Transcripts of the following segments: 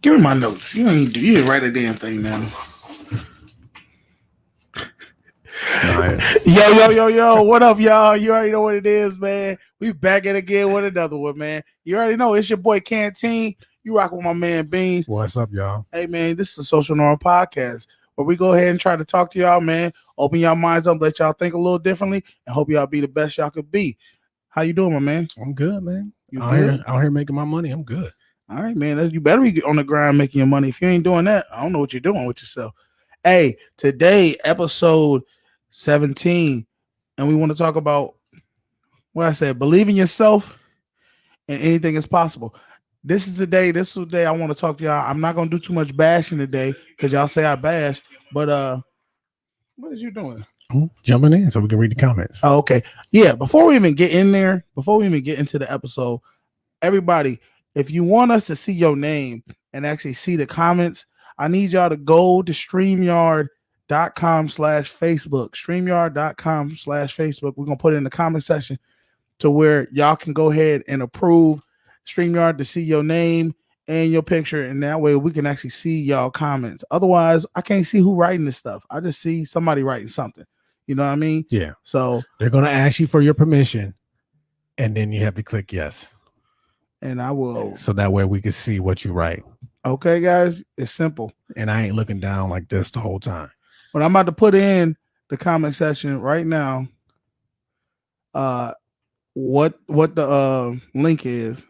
Give me my notes. You didn't write a damn thing now. Yo, what up, y'all? You already know what it is, man. We back at again with another one, man. You already know it's your boy Canteen. You rock with my man Beans. What's up, y'all? Hey, man, this is a Social Norm podcast where we go ahead and try to talk to y'all, man. Open y'all minds up, let y'all think a little differently, and hope y'all be the best y'all could be. How you doing, my man? I'm good, man. You out good? Here making my money. I'm good. All right, man. You better be on the grind making your money. If you ain't doing that, I don't know what you're doing with yourself. Hey, today, episode 17, and we want to talk about what I said, believe in yourself and anything is possible. This is the day I want to talk to y'all. I'm not going to do too much bashing today because y'all say I bash, but what is you doing? I'm jumping in so we can read the comments. Oh, okay. Yeah, before we even get into the episode, everybody, if you want us to see your name and actually see the comments, I need y'all to go to StreamYard.com/Facebook. StreamYard.com/Facebook. We're going to put it in the comment section to where y'all can go ahead and approve StreamYard to see your name and your picture. And that way we can actually see y'all comments. Otherwise, I can't see who writing this stuff. I just see somebody writing something. You know what I mean? Yeah. So they're going to ask you for your permission and then you have to click yes. And I will. So that way we can see what you write. Okay, guys, it's simple. And I ain't looking down like this the whole time. But I'm about to put in the comment section right now. What the link is.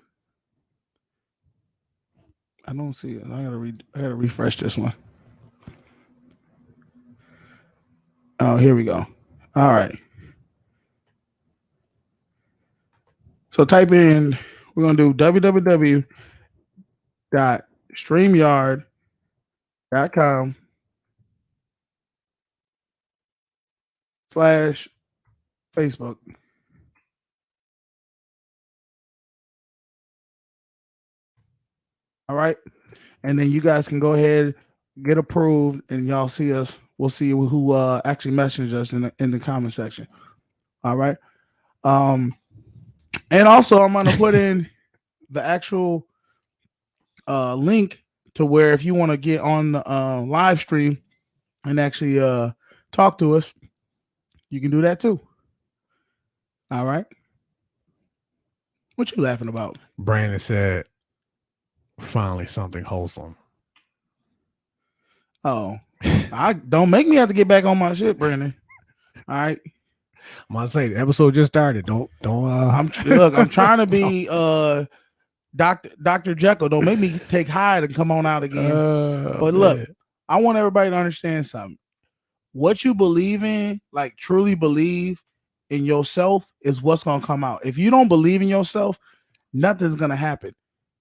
I don't see it. I gotta refresh this one. Oh, here we go. All right. So type in. We're gonna do www.streamyard.com/Facebook. All right. And then you guys can go ahead, get approved, and y'all see us. We'll see who actually messaged us in the comment section. All right. And also I'm gonna put in the actual link to where if you want to get on the live stream and actually talk to us, you can do that too. All right. What you laughing about? Brandon said, finally something wholesome. Oh, I don't make me have to get back on my shit, Brandon. All right. I'm gonna say the episode just started. Don't I'm trying to be Dr. Jekyll. Don't make me take Hyde and come on out again. But look, I want everybody to understand something. What you believe in, like truly believe in yourself, is what's gonna come out. If you don't believe in yourself, nothing's gonna happen.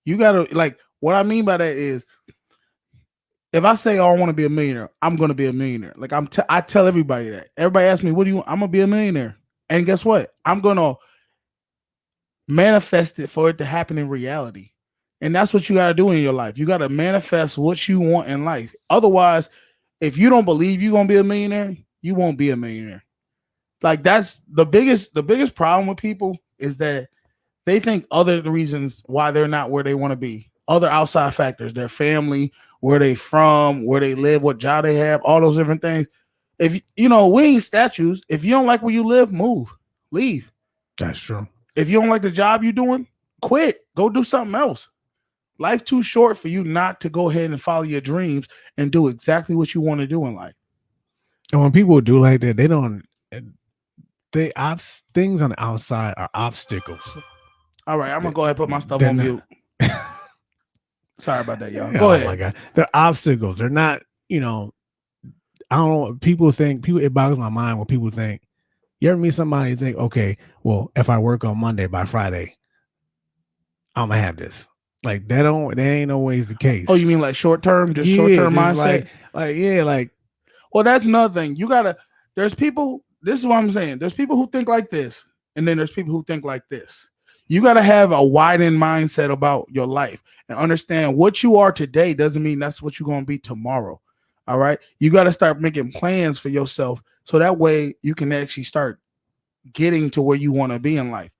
You gotta, like, what I mean by that is, if I say, "Oh, I want to be a millionaire," I'm gonna be a millionaire. Like I tell everybody that. Everybody asks me, "What do you want?" I'm gonna be a millionaire, and guess what? I'm gonna manifest it for it to happen in reality. And that's what you got to do in your life. You got to manifest what you want in life. Otherwise, if you don't believe you're going to be a millionaire, you won't be a millionaire. Like, that's the biggest problem with people, is that they think other reasons why they're not where they want to be, other outside factors, their family, where they from, where they live, what job they have, all those different things. If you know, we ain't statues. If you don't like where you live, move, leave. That's true. If you don't like the job you're doing, quit. Go do something else. Life's too short for you not to go ahead and follow your dreams and do exactly what you want to do in life. And when people do like that, things on the outside are obstacles. All right, I'm gonna go ahead and put my stuff on mute. Sorry about that, y'all. Go ahead. Oh my God, they're obstacles. They're not. I don't know. It boggles my mind when people think. You ever meet somebody and think, okay, well, if I work on Monday, by Friday, I'm gonna have this. Like that ain't always the case. Oh, you mean like short term, short-term mindset? Well, that's another thing. There's people, this is what I'm saying. There's people who think like this, and then there's people who think like this. You gotta have a widened mindset about your life and understand what you are today doesn't mean that's what you're gonna be tomorrow. All right. You got to start making plans for yourself so that way you can actually start getting to where you want to be in life.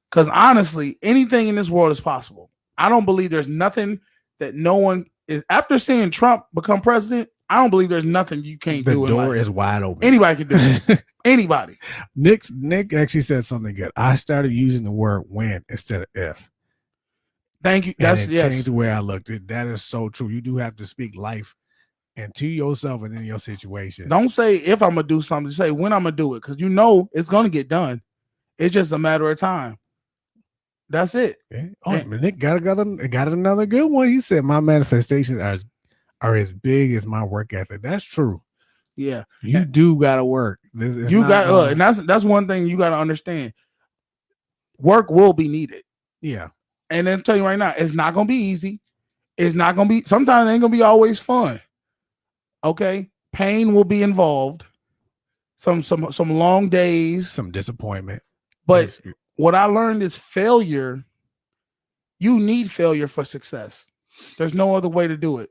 Because honestly, anything in this world is possible. I don't believe there's nothing that no one is after seeing Trump become president, I don't believe there's nothing you can't The do in door life. is wide open. Anybody can do it. Anybody. Nick actually said something good. I started using the word when instead of if. Thank you. And That's it yes. changed the way I looked at it. That is so true. You do have to speak life into yourself and in your situation. Don't say if I'm gonna do something. Say when I'm gonna do it, because you know it's gonna get done. It's just a matter of time. That's it. Okay. Oh, and Nick got another good one. He said my manifestations are as big as my work ethic. That's true. Yeah, you do gotta work. It's you got look, and that's one thing you gotta understand. Work will be needed. Yeah, and then tell you right now, it's not gonna be easy. It's not gonna be. Sometimes it ain't gonna be always fun. Okay, pain will be involved. Some long days, some disappointment. but what I learned is failure. You need failure for success. There's no other way to do it.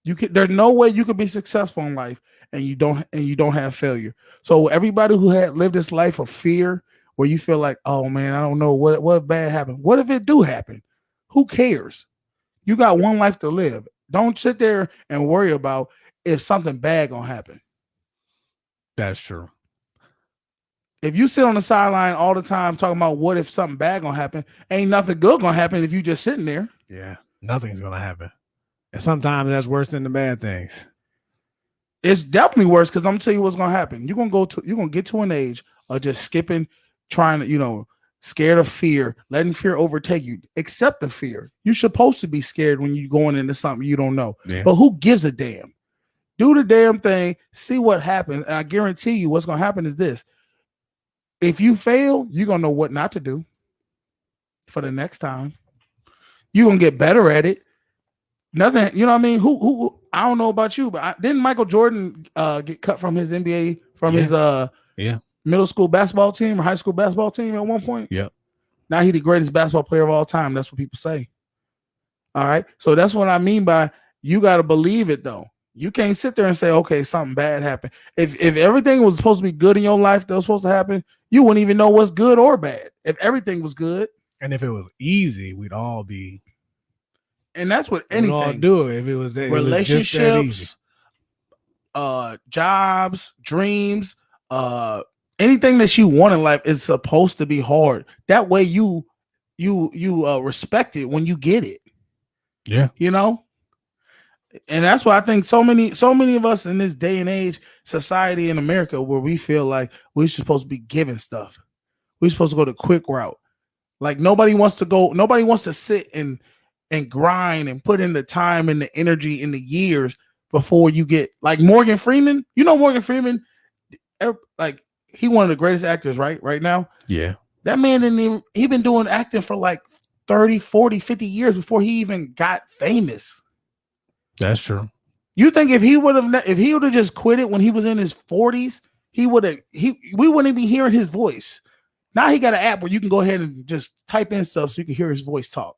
There's no way you could be successful in life and you don't have failure. So everybody who had lived this life of fear where you feel like, oh man, I don't know what bad happened. What if it do happen? Who cares? You got one life to live. Don't sit there and worry about if something bad gonna happen. That's true. If you sit on the sideline all the time talking about what if something bad gonna happen, ain't nothing good gonna happen if you just sitting there. Yeah, nothing's gonna happen. And sometimes that's worse than the bad things. It's definitely worse because I'm gonna tell you what's gonna happen. You're gonna get to an age of just skipping, trying to, scared of fear, letting fear overtake you. Accept the fear. You're supposed to be scared when you're going into something you don't know. Yeah. But who gives a damn? Do the damn thing, see what happens. And I guarantee you what's gonna happen is this. If you fail, you're gonna know what not to do for the next time. You're gonna get better at it. Nothing, you know what I mean? Who I don't know about you, but didn't Michael Jordan get cut from his NBA his middle school basketball team or high school basketball team at one point? Yep. Now he's the greatest basketball player of all time. That's what people say. All right. So that's what I mean by you got to believe it though. You can't sit there and say, okay, something bad happened. If everything was supposed to be good in your life that was supposed to happen, you wouldn't even know what's good or bad. If everything was good. And if it was easy, we'd all be. And that's what anything. We'd all do it if it was that, relationships, jobs, dreams, anything that you want in life is supposed to be hard. That way you respect it when you get it. Yeah. And that's why I think so many of us in this day and age society in America where we feel like we're supposed to be given stuff. We're supposed to go the quick route. Like nobody wants to sit and grind and put in the time and the energy and the years before you get like Morgan Freeman. Morgan Freeman, like he one of the greatest actors right now. Yeah. That man he been doing acting for like 30, 40, 50 years before he even got famous. That's true. You think if he would have just quit it when he was in his 40s, we wouldn't be hearing his voice. Now he got an app where you can go ahead and just type in stuff so you can hear his voice talk.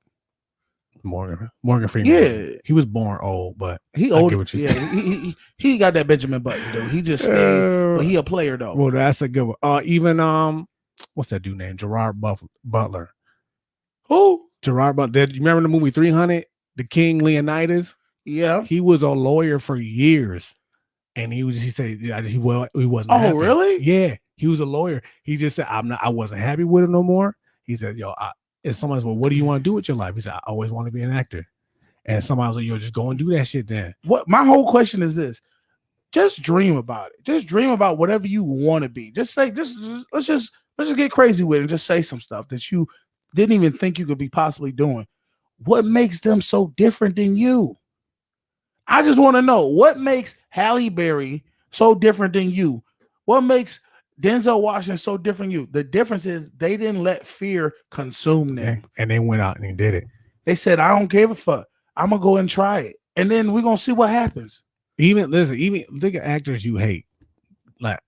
Morgan Freeman. Yeah, he was born old, but he old. Yeah, he got that Benjamin Button dude. He just stayed, but he a player though. Well, that's a good one. Even what's that dude named Gerard Butler? Who? Gerard Butler. You remember the movie 300? The King Leonidas. Yeah, he was a lawyer for years, and he said he wasn't. Oh, happy. Really? Yeah, he was a lawyer. He just said I wasn't happy with it no more. He said, if somebody's well, what do you want to do with your life? He said, I always want to be an actor. And somebody's like, just go and do that shit then. What my whole question is this: just dream about it. Just dream about whatever you want to be. Just say, let's just get crazy with it and just say some stuff that you didn't even think you could be possibly doing. What makes them so different than you? I just want to know what makes Halle Berry so different than you. What makes Denzel Washington so different than you? The difference is they didn't let fear consume them. And they went out and they did it. They said, I don't give a fuck. I'm going to go and try it. And then we're going to see what happens. Even think of actors you hate. Like,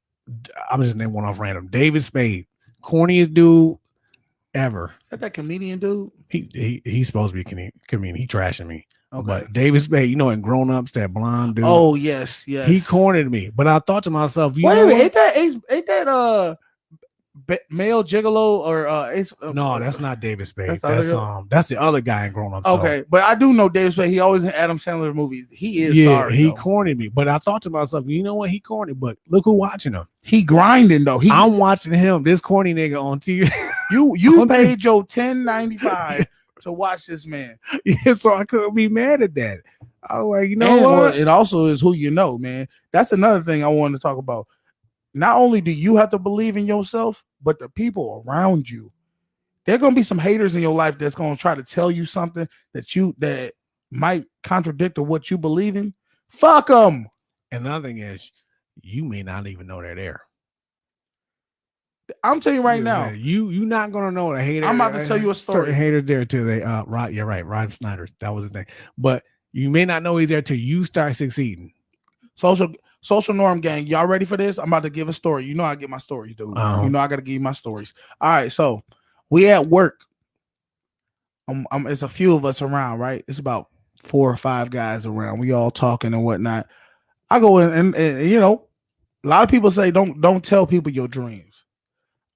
I'm just naming one off random. David Spade. Corniest dude ever. Is that comedian dude? He's supposed to be a comedian. He trashing me. Okay. But David Spade, in Grown Ups, that blonde dude. Oh, yes. He cornered me. But I thought to myself, wait a minute, ain't that male gigolo or No, that's not David that's Spade. the other guy? That's the other guy in Grown Up. So Okay, but I do know David Spade. He always in Adam Sandler movies. He is yeah, sorry he though. cornered me. But I thought to myself, you know what? He corny, but look who watching him. He grinding though. I'm watching him, this corny nigga on TV. You on TV. paid your $10.95 to watch this man. Yeah, so I couldn't be mad at that. I was like, you know And well, what? it also is who you know, man. That's another thing I wanted to talk about. Not only do you have to believe in yourself, but the people around you. There are gonna be some haters in your life that's gonna try to tell you something that might contradict to what you believe in. Fuck them. Another thing is, you may not even know they're there. I'm telling you right now. You not gonna know a hater. I'm about to tell you a story. Certain haters there till they Rod. You're right, Rod Snyder. That was the thing. But you may not know he's there till you start succeeding. Social norm gang, y'all ready for this? I'm about to give a story. You know I get my stories, dude. You know I gotta give you my stories. All right, so we at work. It's a few of us around, right? It's about 4 or 5 guys around. We all talking and whatnot. I go in and you know, a lot of people say don't tell people your dreams.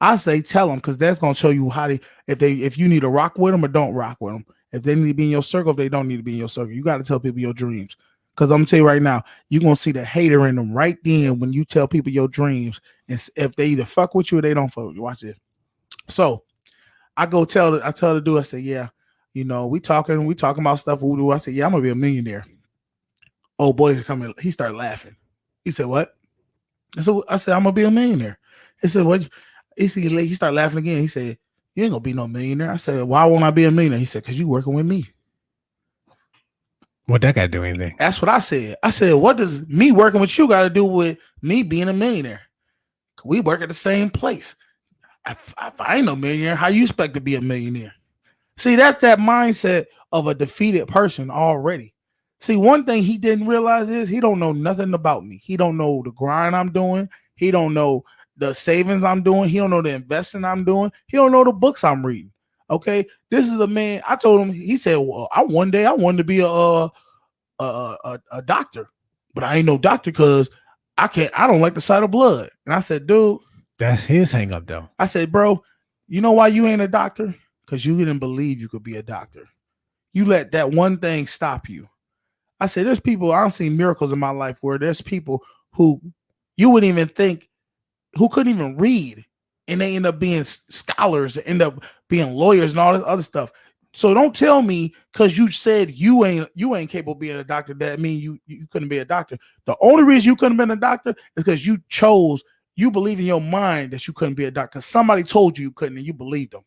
I say tell them because that's gonna show you how they if you need to rock with them or don't rock with them. If they need to be in your circle, if they don't need to be in your circle, you got to tell people your dreams. Because I'm gonna tell you right now, you're gonna see the hater in them right then when you tell people your dreams. And if they either fuck with you or they don't fuck with you. Watch it. So I tell the dude, I say, yeah, you know, we talking about stuff. I said, yeah, I'm gonna be a millionaire. Oh boy, coming. He started laughing. He said, what? I said, I'm gonna be a millionaire. He said, what? He started laughing again. He said, you ain't gonna be no millionaire. I said, why won't I be a millionaire? He said, because you working with me. What that got to do anything? That's what I said. I said, what does me working with you got to do with me being a millionaire? We work at the same place. If I ain't no millionaire, how you expect to be a millionaire? See, that's that mindset of a defeated person already. See, one thing he didn't realize is he don't know nothing about me. He don't know the grind I'm doing. He don't know the savings I'm doing. He don't know the investing I'm doing. He don't know the books I'm reading. Okay, this is the man. I told him. He said, "Well, I wanted to be a doctor, but I ain't no doctor because I don't like the sight of blood." And I said, dude, that's his hang up though. I said, bro, you know why you ain't a doctor? Because you didn't believe you could be a doctor. You let that one thing stop you. I said, there's people, I've seen miracles in my life where there's people who you wouldn't even think, who couldn't even read, and they end up being scholars, end up being lawyers and all this other stuff. So don't tell me because you said you ain't capable of being a doctor, that means you couldn't be a doctor. The only reason you couldn't have been a doctor is because you believe in your mind that you couldn't be a doctor. Somebody told you couldn't and you believed them.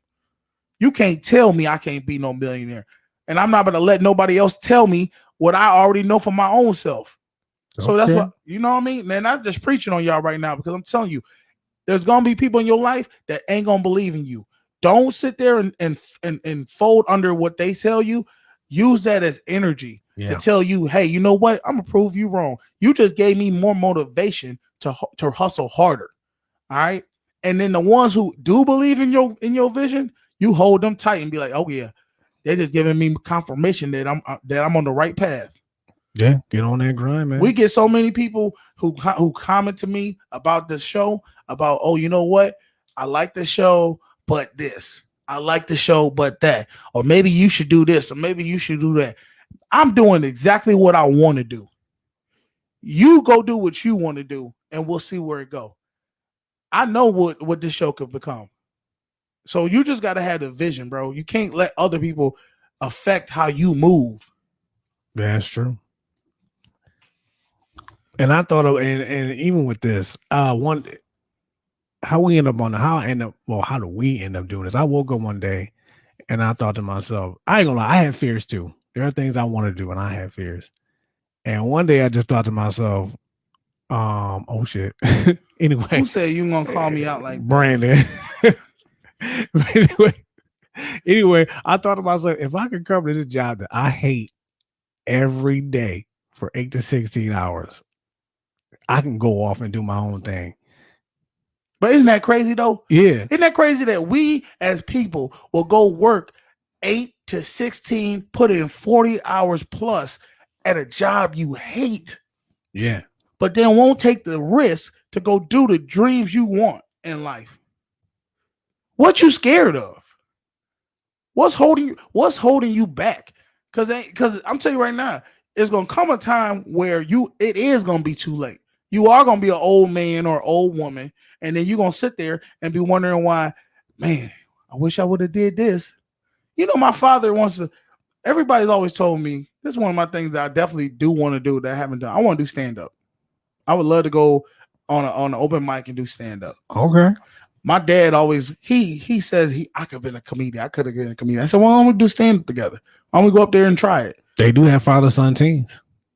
You can't tell me I can't be no millionaire. And I'm not going to let nobody else tell me what I already know for my own self. So that's what, you know what I mean? Man, I'm just preaching on y'all right now because I'm telling you, there's going to be people in your life that ain't going to believe in you. Don't sit there and fold under what they tell you. Use that as energy to tell you, hey, you know what? I'm going to prove you wrong. You just gave me more motivation to hustle harder. All right. And then the ones who do believe in your vision, you hold them tight and be like, oh yeah, they're just giving me confirmation that I'm on the right path. Yeah, get on that grind, man. We get so many people who comment to me about the show, about, oh, you know what? I like the show, but this. I like the show, but that. Or maybe you should do this, or maybe you should do that. I'm doing exactly what I want to do. You go do what you want to do, and we'll see where it goes. I know what this show could become. So you just got to have the vision, bro. You can't let other people affect how you move. That's true. And I thought of, and even with this, how do we end up how do we end up doing this? I woke up one day and I thought to myself, I ain't gonna lie, I have fears too. There are things I want to do and I have fears. And one day I just thought to myself, oh shit. Anyway. Who said you gonna call me out like Brandon? anyway, I thought to myself, if I could come to this job that I hate every day for 8 to 16 hours, I can go off and do my own thing. But isn't that crazy though? Yeah. Isn't that crazy that we as people will go work 8 to 16, put in 40 hours plus at a job you hate? Yeah. But then won't take the risk to go do the dreams you want in life. What you scared of? What's holding you back? Because I'm telling you right now, it's gonna come a time where it is gonna be too late. You are gonna be an old man or old woman, and then you're gonna sit there and be wondering why, man, I wish I would have did this. My father wants to. Everybody's always told me this is one of my things that I definitely do want to do that I haven't done. I want to do stand up. I would love to go on an open mic and do stand up. Okay. My dad always he says I could have been a comedian. I could have been a comedian. I said, well, why don't we do stand up together? Why don't we go up there and try it? They do have father son teams.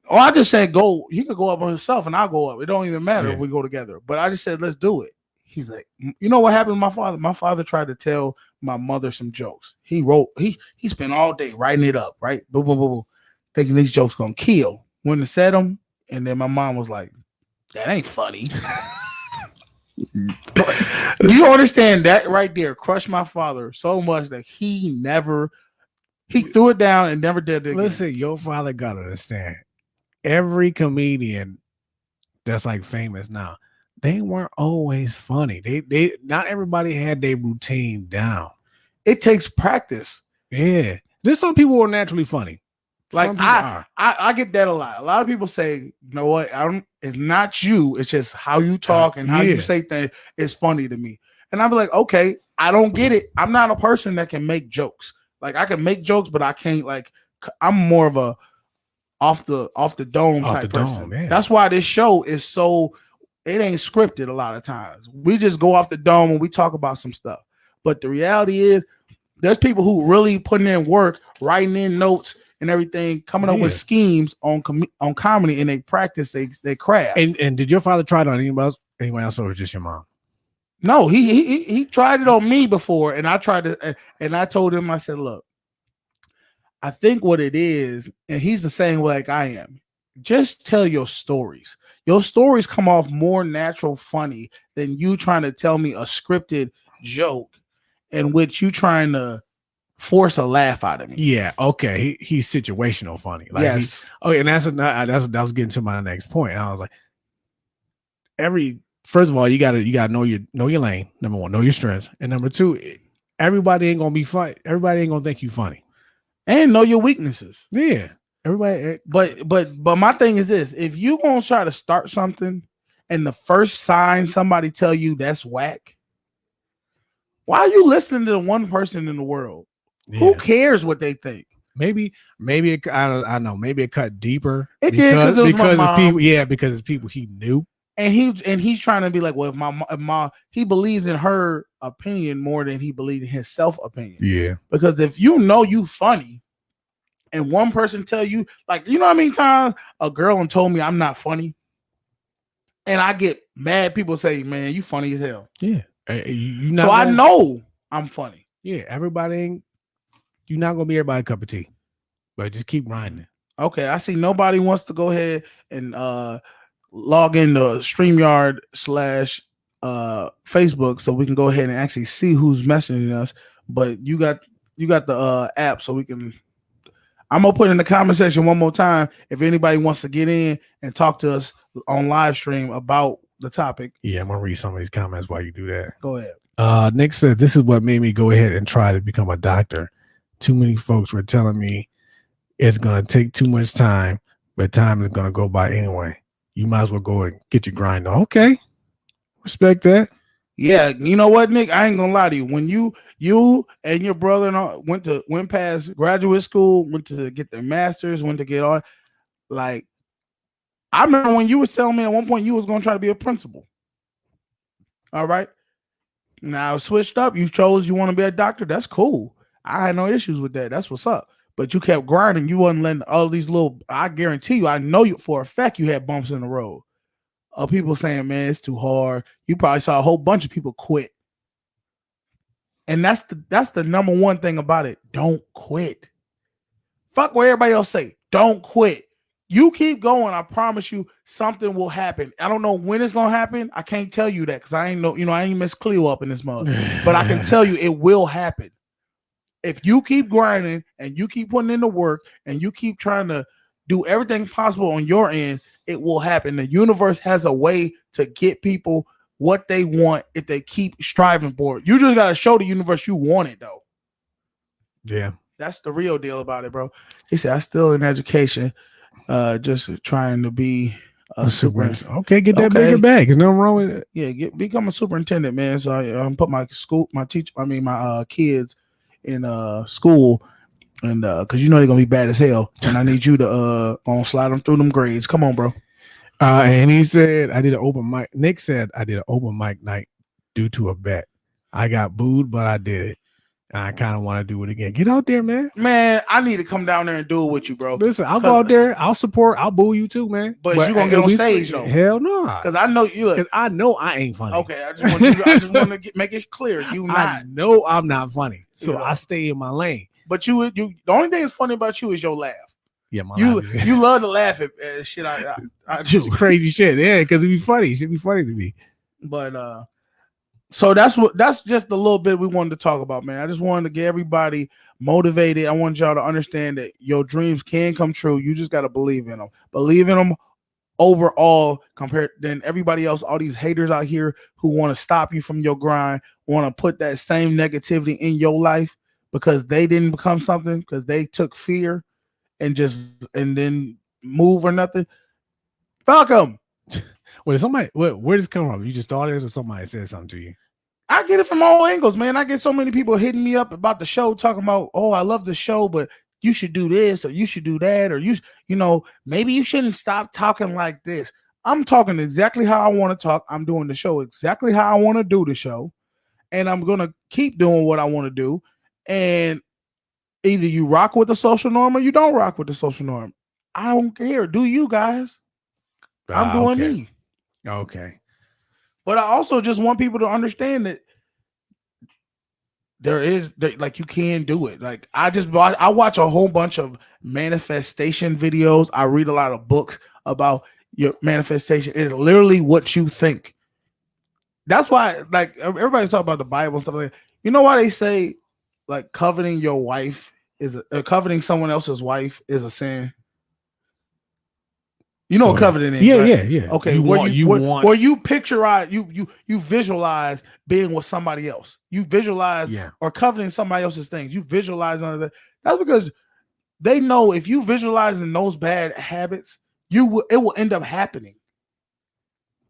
Oh, I just said go. He could go up on himself and I'll go up. It don't even matter if we go together. But I just said let's do it. He's like, you know what happened to my father? My father tried to tell my mother some jokes. He spent all day writing it up, right? Boom, boom, boom, boom, thinking these jokes gonna kill. When it said them, and then my mom was like, that ain't funny. You understand that right there crushed my father so much that he threw it down and never did it again. Listen, your father gotta understand. Every comedian that's like famous now, they weren't always funny. They not everybody had their routine down. It takes practice. Yeah. There's some people who are naturally funny. Like I get that a lot. A lot of people say, you know what? It's not you. It's just how you talk and how you say things. It's funny to me. And I'll be like, okay, I don't get it. I'm not a person that can make jokes. Like I can make jokes, but I can't I'm more of a off the dome type person. Yeah. That's why this show is so it ain't scripted a lot of times. We just go off the dome and we talk about some stuff. But the reality is there's people who really putting in work, writing in notes and everything, coming up with schemes on comedy, and they practice they craft. And did your father try it on anyone else, or was it just your mom? No, he tried it on me before, and I tried to, and I told him, I said, look, I think what it is, and he's the same way like I am. Just tell your stories. Your stories come off more natural, funny than you trying to tell me a scripted joke in which you trying to force a laugh out of me. Yeah, okay. He's situational funny. Like yes. And that was getting to my next point. I was like, first of all, you gotta know your lane. Number one, know your strengths, and number two, everybody ain't gonna be funny. Everybody ain't gonna think you funny, and know your weaknesses. Yeah, everybody. But my thing is this: if you gonna try to start something, and the first sign somebody tell you that's whack, why are you listening to the one person in the world? Yeah. Who cares what they think? Maybe I know. Maybe it cut deeper. It did because of people. Yeah, because it's people he knew. And he's trying to be like, well, if my he believes in her opinion more than he believes in his self opinion. Yeah. Because if you know you funny, and one person tell you, like, you know how many times a girl told me I'm not funny, and I get mad. People say, man, you funny as hell. Yeah. So I know I'm funny. Yeah. Everybody ain't. You're not gonna be everybody's cup of tea, but just keep grinding. Okay, I see nobody wants to go ahead and log into StreamYard / Facebook so we can go ahead and actually see who's messaging us. But you got the app, so we can. I'm gonna put in the comment section one more time if anybody wants to get in and talk to us on live stream about the topic. Yeah, I'm gonna read some of these comments while you do that. Go ahead. Nick said, "This is what made me go ahead and try to become a doctor. Too many folks were telling me it's going to take too much time, but time is going to go by anyway. You might as well go and get your grind on." Okay. Respect that. Yeah. You know what, Nick? I ain't going to lie to you. When you and your brother went past graduate school, went to get their masters, went to get on, like, I remember when you was telling me at one point you was going to try to be a principal. All right. Now switched up. You chose you want to be a doctor. That's cool. I had no issues with that. That's what's up. But you kept grinding. You wasn't letting all these little. I guarantee you. I know you for a fact. You had bumps in the road. People saying, "Man, it's too hard." You probably saw a whole bunch of people quit. And that's the number one thing about it. Don't quit. Fuck what everybody else say. Don't quit. You keep going. I promise you, something will happen. I don't know when it's gonna happen. I can't tell you that because I ain't know. I ain't Miss Cleo up in this mug. But I can tell you, it will happen. If you keep grinding and you keep putting in the work and you keep trying to do everything possible on your end, it will happen. The universe has a way to get people what they want if they keep striving for it. You just gotta show the universe you want it though. Yeah. That's the real deal about it, bro. He said, I still in education, just trying to be a super. Okay, get that bigger Okay, bag. There's nothing wrong with it. yeah, become a superintendent, man. So I put my school, my teacher, I mean my kids in school, and because you know they're gonna be bad as hell, and I need you to gonna slide them through them grades. Come on, bro. And he said, I did an open mic. Nick said, I did an open mic night due to a bet. I got booed, but I did it. And I kind of want to do it again. Get out there, man. Man, I need to come down there and do it with you, bro. Listen, I'll go out there. I'll support. I'll boo you too, man. But you gonna get on stage though? Hell no. Because I know you. Because I know I ain't funny. Okay, I just want to make it clear. You not. I know I'm not funny, so you know. I stay in my lane. But you. The only thing that's funny about you is your laugh. Yeah, my you love to laugh at shit. I just crazy shit. Yeah, because it'd be funny. It should be funny to me. But so that's just the little bit we wanted to talk about, man. I just wanted to get everybody motivated. I want y'all to understand that your dreams can come true. You just got to believe in them. Believe in them overall compared than everybody else. All these haters out here who want to stop you from your grind, want to put that same negativity in your life because they didn't become something, because they took fear and then move or nothing. Fuck them. Wait, somebody, where does this come from? You just thought it, or somebody said something to you? I get it from all angles, man. I get so many people hitting me up about the show, talking about, oh, I love the show, but you should do this or you should do that, or you know, maybe you shouldn't stop talking like this. I'm talking exactly how I want to talk. I'm doing the show exactly how I want to do the show, and I'm gonna keep doing what I want to do. And either you rock with the social norm or you don't rock with the social norm. I don't care. Do you guys? I'm doing me. Okay. But I also just want people to understand that like you can do it. Like I watch a whole bunch of manifestation videos. I read a lot of books about your manifestation. It's literally what you think. That's why, like, everybody's talking about the Bible and stuff like that. You know why they say like coveting your wife is coveting someone else's wife is a sin? You know what coveting is, right? Yeah. Okay, where you picture you visualize being with somebody else. You visualize or coveting somebody else's things. You visualize none of that. That's because they know if you visualizing those bad habits, it will end up happening.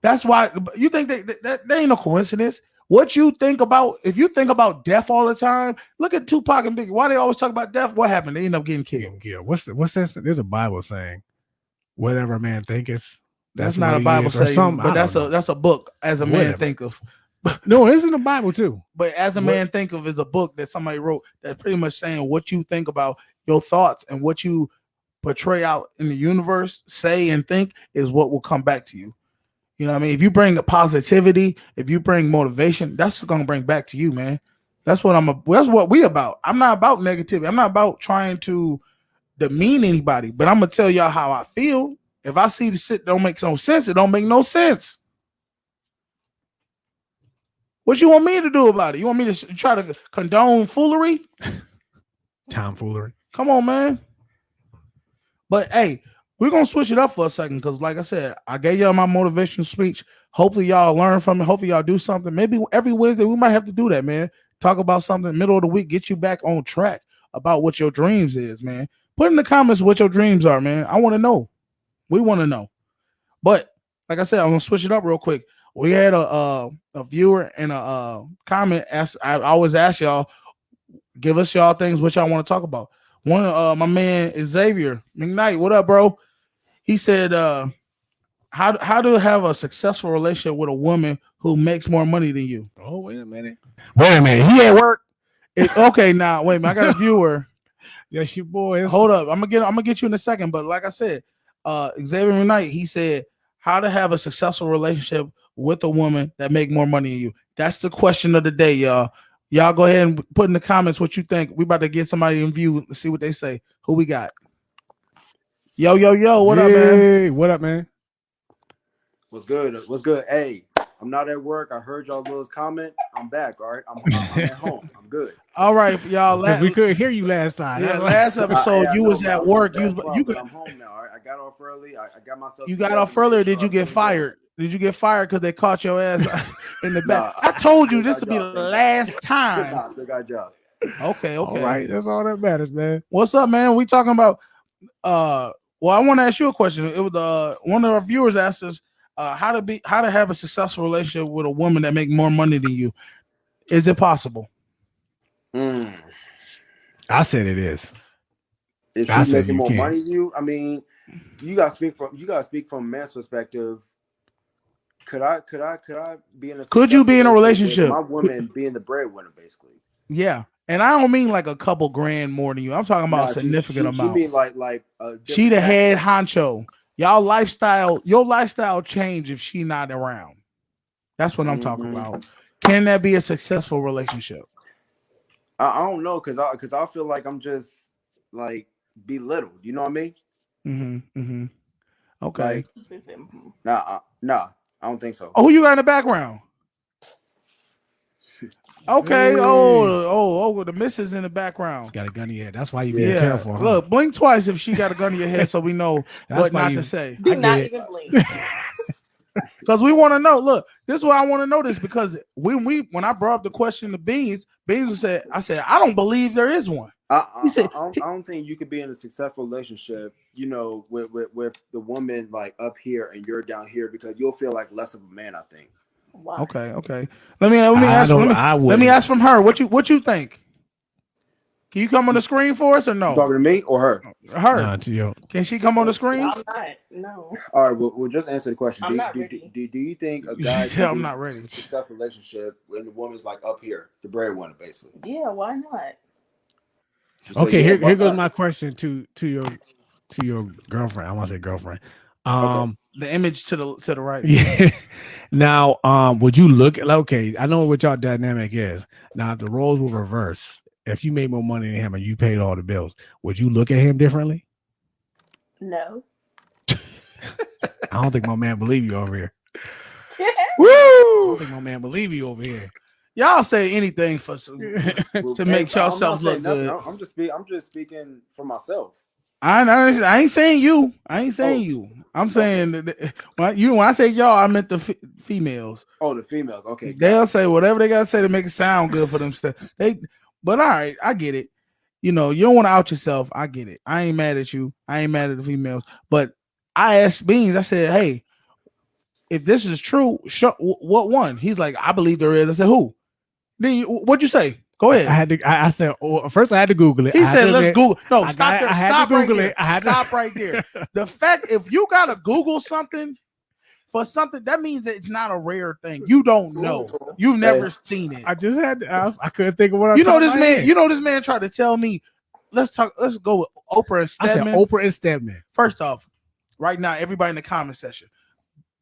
That's why you think that ain't no coincidence. What you think about, if you think about death all the time, look at Tupac and Biggie. Why they always talk about death? What happened? They end up getting killed. What's that? There's a Bible saying, whatever a man thinketh. That's not a Bible saying, but that's a book. As a man thinketh. No, it isn't a Bible too. But as a man thinketh is a book that somebody wrote that's pretty much saying what you think about your thoughts and what you portray out in the universe, say and think is what will come back to you. You know what I mean? If you bring the positivity, if you bring motivation, that's going to bring back to you, man. That's what we about. I'm not about negativity. I'm not about trying to demean anybody, but I'm going to tell y'all how I feel. If I see the shit don't make no sense, it don't make no sense. What you want me to do about it? You want me to try to condone foolery? Tomfoolery. Come on, man. But hey, we're going to switch it up for a second because, like I said, I gave y'all my motivational speech. Hopefully, y'all learn from it. Hopefully, y'all do something. Maybe every Wednesday, we might have to do that, man. Talk about something in the middle of the week, get you back on track about what your dreams is, man. Put in the comments what your dreams are, man. I want to know. We want to know. But, like I said, I'm going to switch it up real quick. We had a viewer and a comment. I always ask y'all, give us y'all things what y'all want to talk about. One, my man Xavier McKnight, what up, bro? He said, how to have a successful relationship with a woman who makes more money than you? Oh, wait a minute. He at work. Okay, now wait a minute. I got a viewer. Yes, your boy. Hold up, I'm gonna get you in a second. But like I said, Xavier McKnight, he said how to have a successful relationship with a woman that make more money than you. That's the question of the day, y'all. Y'all go ahead and put in the comments what you think. We about to get somebody in view and see what they say. Who we got? Yo, what up, man? Hey, what up, man? What's good? What's good? Hey, I'm not at work. I heard y'all little comment. I'm back. All right, I'm at home. I'm good. All right, y'all. Because we couldn't hear you last time. Yeah, That's last Hey, episode I you know, was but at I'm work. back You from, but got I'm home now. All right, I got off early. I got myself you got together, off making earlier. sure Did I you get finished work. fired? Did you get fired because they caught your ass in the back? Nah, I told you still this got a would be job. the Thank God. last time. Still got a job. Okay, all okay. right. That's all that matters, man. What's up, man? We talking about well, I want to ask you a question. It was one of our viewers asked us how to have a successful relationship with a woman that make more money than you. Is it possible? Mm. I said it is. If I she said making you more can. money than you, I mean, you gotta speak from a man's perspective. Could I be in a Could you successful be in a relationship with my relationship? woman being the breadwinner, basically? Yeah. And I don't mean like a couple grand more than you. I'm talking about a Nah, significant she amount. mean like a She different the tax head bracket. honcho. Your lifestyle change if she not around. That's what I'm talking Mm, about. Can that be a successful relationship? I don't know because I feel like I'm just like belittled. You know what I mean? Mm-hmm. Mm-hmm. Okay. Like nah, I don't think so. Oh, who you got in the background? Okay. Hey. The missus in the She background. got a gun in your head. That's why you being Yeah. Yeah. careful, huh? Look, blink twice if she got a gun to your head so we know That's what why not to you. say. I Do get not it. even blink. Because we want to know. Look, this is why I want to know this because when I brought up the question to Beans said, I said, I don't believe there is one. I, He I, said, I, don't, I don't think you could be in a successful relationship, with the woman like up here and you're down here because you'll feel like less of a man. I think. Why? okay. Let me I ask don't. I let me wouldn't. ask from her what you think. Can you come on the screen for us or You no? talking to me or her? Her. Nah, to your. Can she come on the I'm screen? not. No, All right, we'll just answer the question. I'm Do, not do, do, ready. do do you think a She guy said, can I'm be not in ready. a successful relationship when the woman's like up here, the breadwinner, basically? Yeah, why not? You say Okay, yeah, here why goes not? my question to your girlfriend. I want to say girlfriend. Okay. The image to the right. Yeah. Now, would you look at okay? I know what y'all dynamic is. Now, if the roles were reversed, if you made more money than him and you paid all the bills, would you look at him differently? No. I don't think my man believe you over here. I don't Woo! think my man believe you over here. Y'all say anything for Well, to hey, make I'm not yourselves saying look nothing. good. I'm just speaking for myself. I ain't saying you. I ain't saying Oh, you. I'm okay. saying that when I say y'all, I meant the females. Oh, the females. Okay, They'll gotcha. say whatever they gotta say to make it sound good for themselves. But all right, I get it. You don't want to out yourself. I get it. I ain't mad at you. I ain't mad at the females. But I asked Beans. I said, "Hey, if this is true, what one?" He's like, "I believe there is." I said, "Who?" Then what'd you say? Go I ahead. had to. I said first I had to Google it. He I had said, to "Let's admit, Google." No, I stop got. there. I had to Stop right Google there. it. I had Stop to. right there. The fact if you gotta Google something for something, that means that it's not a rare thing. You don't know. Google. You've Hey, never seen it. I just had to ask. I couldn't think of what I You know top of this my man. head. You know this man tried to tell me. Let's go with Oprah and I said Stedman. Oprah and Stedman. First off, right now, everybody in the comment section,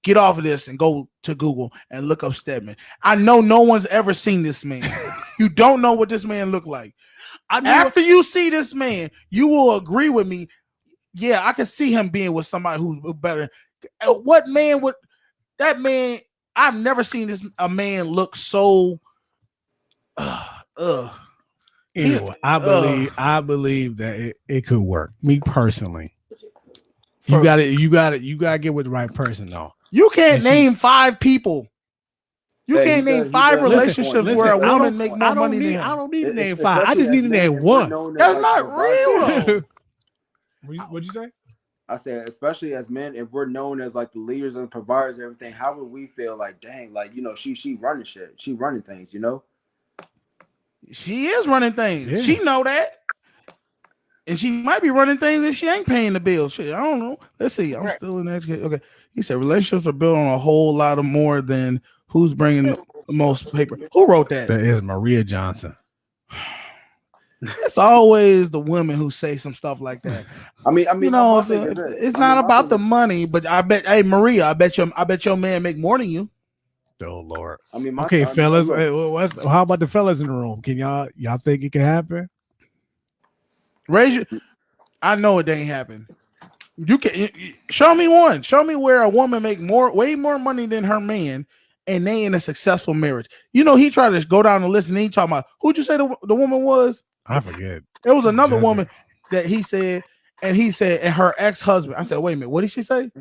get off of this and go to Google and look up Stedman. I know no one's ever seen this man. You don't know what this man looked like. I knew it. After you see this man, you will agree with me. Yeah, I can see him being with somebody who's better. What man would that man? I've never seen a man look so. Uh, he, Anyway, I uh, believe. I believe that it could work. Me personally, you for got it. You got it. You got to get with the right person though. you can't And she name 5 people. You hey, can't name he 5 does have a listen. point. relationships He where Listen. a does have a woman make point. more money than I him. don't need to name five. I just Especially need as to men, name if we're one. known as That's like the not real providers. though. What'd you say? I said, especially as men, if we're known as like the leaders and providers and everything, how would we feel like, dang, like she running shit, she running things. She is running things. Yeah. She know that. And she might be running things if she ain't paying the bills. Shit, I don't know. Let's see. I'm Right. still in education. Okay. He said relationships are built on a whole lot of more than who's bringing the most paper. Who wrote that? That is Maria Johnson. It's always the women who say some stuff like that. My thing is this. It's not My thing about the is, money, but I bet, hey Maria, I bet your man make more than you. Oh Lord. I mean, my, Okay, fellas. look, How about the fellas in the room? Can y'all think it can happen? Raise your, I know it ain't happen. You can show me one. Show me where a woman make way more money than her man, and they in a successful marriage. You know, he tried to go down the list and he talking about who'd you say the woman was? I forget. It was another Jessica. woman that he said, and and her ex-husband. I said, wait a minute, what did she say?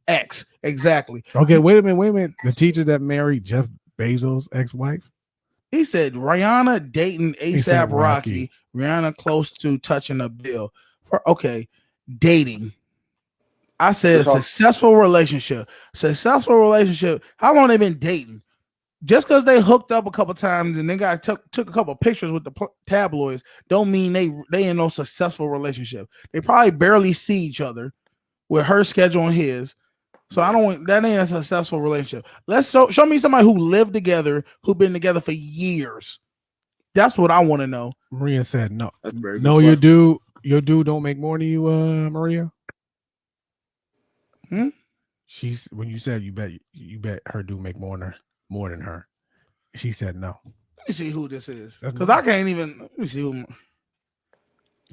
Ex, exactly. Okay, wait a minute. The teacher that married Jeff Bezos' ex-wife. He said Rihanna dating ASAP A$AP Rocky. Rocky. Rihanna close to touching a bill. Okay, dating. I said successful relationship. Successful relationship. How long they been dating? Just because they hooked up a couple times and they got took a couple pictures with the tabloids, don't mean they in no successful relationship. They probably barely see each other with her schedule and his. So I don't want that ain't a successful relationship. Let's show me somebody who lived together, who been together for years. That's what I want to know. Maria said no. That's very good No, question. your dude don't make more than you, Maria. She's when you said you bet her dude make more than her. She said no. Let me see who this is because I can't even. Let me see who.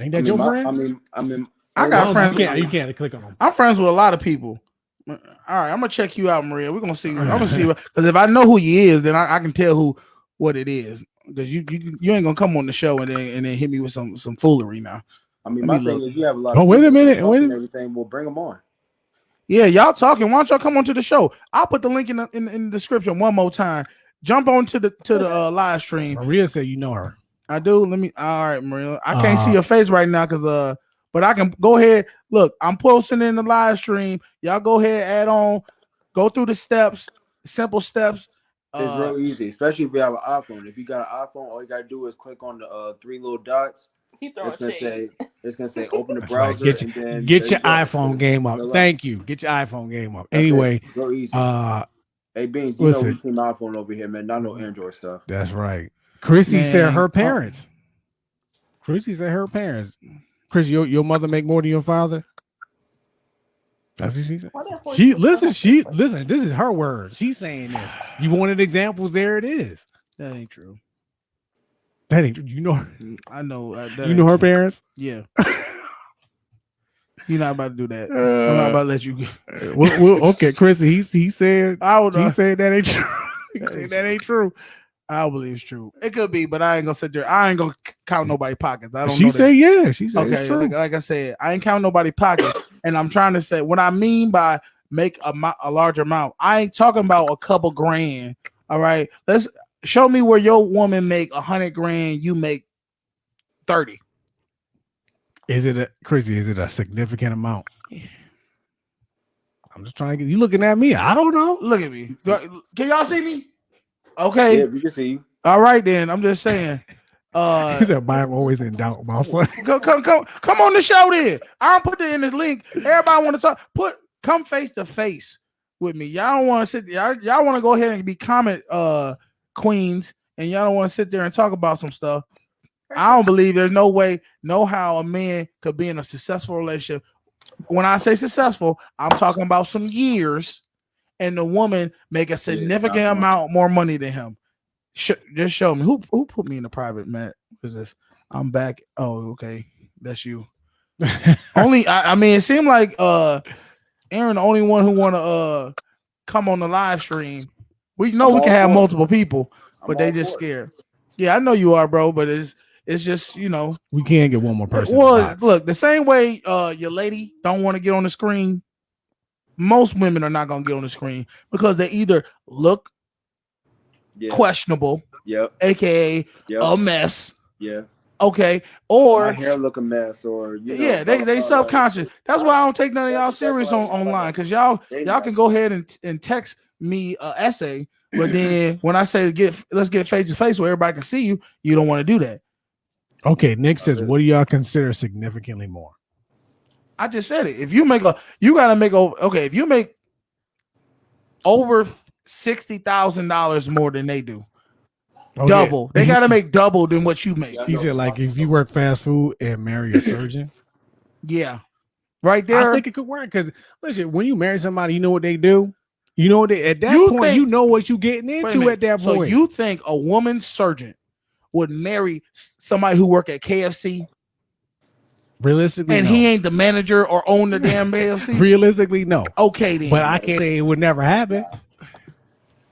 Ain't that your friend? I got friends. You can't click on them. I'm friends with a lot of people. All right, I'm gonna check you out, Maria. We're gonna see. I'm gonna see because if I know who he is, then I can tell what it is. Because you ain't gonna come on the show and then hit me with some foolery now. I mean, my thing is you have a lot. Oh, wait a minute. Wait a minute. Everything. We'll bring them on. Yeah, y'all talking. Why don't y'all come onto the show? I'll put the link in the description one more time. Jump on to the live stream. Maria said you know her. I do. Let me. All right, Maria. I can't see your face right now because but I can go ahead. Look, I'm posting in the live stream. Y'all go ahead, add on, go through the steps, simple steps. It's real easy, especially if you have an iPhone. If you got an iPhone, all you gotta do is click on the 3 little dots. It's gonna say open the browser. Right. And then get your iPhone game up. Thank you. Get your iPhone game up. That's anyway, real easy. Hey Beans, we team iPhone over here, man. Not no Android stuff. That's right. Chrissy said her parents. Chrissy said her parents. Chris, your mother make more than your father? That's what she said. Listen, this is her words. She's saying this. You wanted examples, there it is. That ain't true. That ain't true. You know her. I know. You know her parents? Yeah. You're not about to do that. I'm not about to let you. Okay, Chris. He said. He said that ain't true. He said that ain't true. I believe it's true. It could be, but I ain't gonna sit there. I ain't gonna count nobody's pockets. I don't. She said yeah. She said okay. It's true. Like I said, I ain't counting nobody's pockets, and I'm trying to say what I mean by make a large amount. I ain't talking about a couple grand. All right, let's show me where your woman make 100 grand. You make 30. Is it a significant amount? I'm just trying to get you looking at me. I don't know. Look at me. Can y'all see me? Okay. Yeah, we can see you. All right, then. I'm just saying. He said, "I'm always in doubt, my son." Come on the show, then. I'll put it in the link. Everybody want to talk. Come face to face with me. Y'all don't want to sit. Y'all want to go ahead and be comment queens, and y'all don't want to sit there and talk about some stuff. I don't believe there's no way, no how a man could be in a successful relationship. When I say successful, I'm talking about some years, and the woman make a significant amount more money than him. Just show me who put me in the private, Matt. What is this? I'm back. Oh, okay, that's you. I mean, it seemed like Aaron, the only one who want to come on the live stream. We know we can have multiple people, but they just scared. Yeah, I know you are, bro. But it's just, we can't get one more person. Well, look, the same way your lady don't want to get on the screen. Most women are not gonna get on the screen because they either look questionable, aka a mess. Yeah. Okay. Or my hair look a mess, or they subconscious. That's why I don't take none of y'all serious online, because y'all can go ahead and text me an essay, but then when I say let's get face to face where everybody can see you, you don't want to do that. Okay, Nick says, what do y'all consider significantly more? I just said it. If you make if you make over $60,000 more than they do, double. They got to make double than what you make. He said, like, if you work fast food and marry a surgeon. Yeah, right there. I think it could work because listen, when you marry somebody, you know what they do. You know at that point, you know what you're getting into at that point. So you think a woman surgeon would marry somebody who work at KFC? Realistically, and he ain't the manager or own the damn KFC? Realistically, no. Okay, then. But I can't say it would never happen.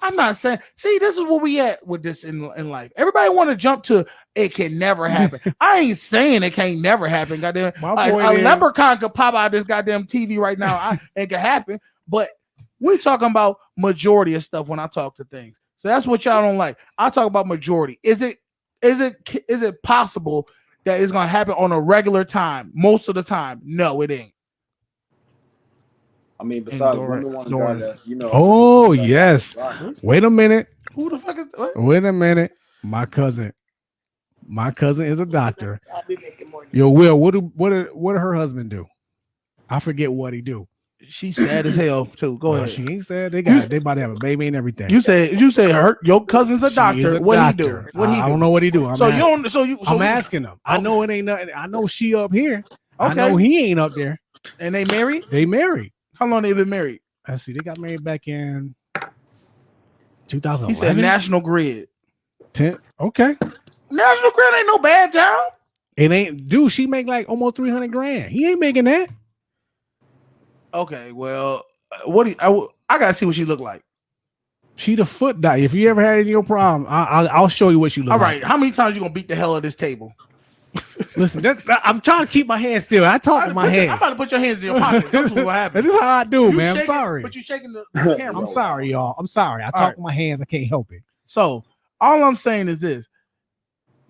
I'm not saying. See, this is where we at with this in life. Everybody want to jump to it can never happen. I ain't saying it can't never happen. Goddamn, a leprechaun could pop out of this goddamn TV right now. It could happen, but we talking about majority of stuff when I talk to things. So that's what y'all don't like. I talk about majority. Is it possible that it's gonna happen on a regular time most of the time? No, it ain't. I mean, besides women want a guy that's, Oh yes. Wait a minute. Who the fuck is what? Wait a minute. My cousin is a doctor. Yo, Will, what do her husband do? I forget what he do. She's sad as hell too. Go ahead. She ain't sad. They about to have a baby and everything. You say your cousin's a doctor. What he do? I don't know what he do. I'm asking him. I Okay. know it ain't nothing. I know she up here. Okay. I know he ain't up there. And they married? They married. How long they been married? Let's see. They got married back in 2011. He said National Grid. 10. Okay. National Grid ain't no bad job. It ain't. Dude, she make like almost 300 grand. He ain't making that. Okay, well, I gotta see what she look like. She the foot doctor. If you ever had any problem, I'll show you what she look like. All right, how many times you gonna beat the hell out of this table? Listen, I'm trying to keep my hands still. I talk with my hands. I'm about to put your hands in your pockets. This is what happens. This is how I do, man. I'm sorry. But you shaking the camera. I'm sorry, y'all. I'm sorry. I talk with my hands. I can't help it. So all I'm saying is this: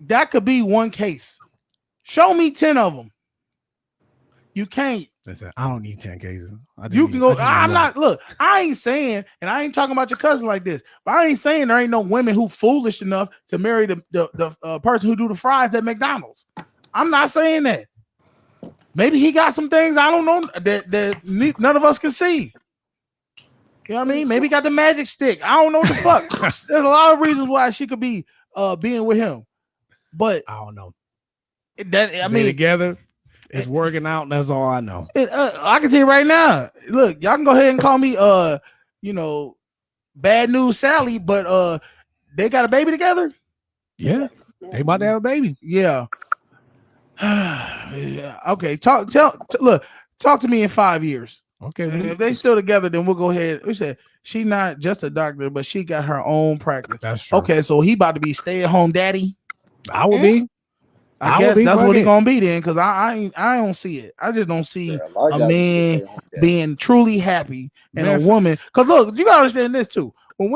that could be one case. Show me 10 of them. You can't. Listen, I don't need 10 cases. You can go. I'm not. Look, I ain't saying, and I ain't talking about your cousin like this. But I ain't saying there ain't no women who foolish enough to marry the person who do the fries at McDonald's. I'm not saying that. Maybe he got some things I don't know that none of us can see. You know what I mean? Maybe he got the magic stick. I don't know what the fuck. There's a lot of reasons why she could be being with him, but I don't know. I mean, together. It's working out. That's all I know. I can tell you right now. Look, y'all can go ahead and call me, Bad News Sally, but they got a baby together. Yeah, they about to have a baby. Yeah. Yeah. Okay. Talk to me in 5 years. Okay. And if they still together, then we'll go ahead. We said she not just a doctor, but she got her own practice. That's true. Okay, so he about to be stay-at-home daddy. I will be. I guess that's what he's gonna be then, because I don't see it. I just don't see a man being truly happy and a woman. Because look, you gotta understand this too. When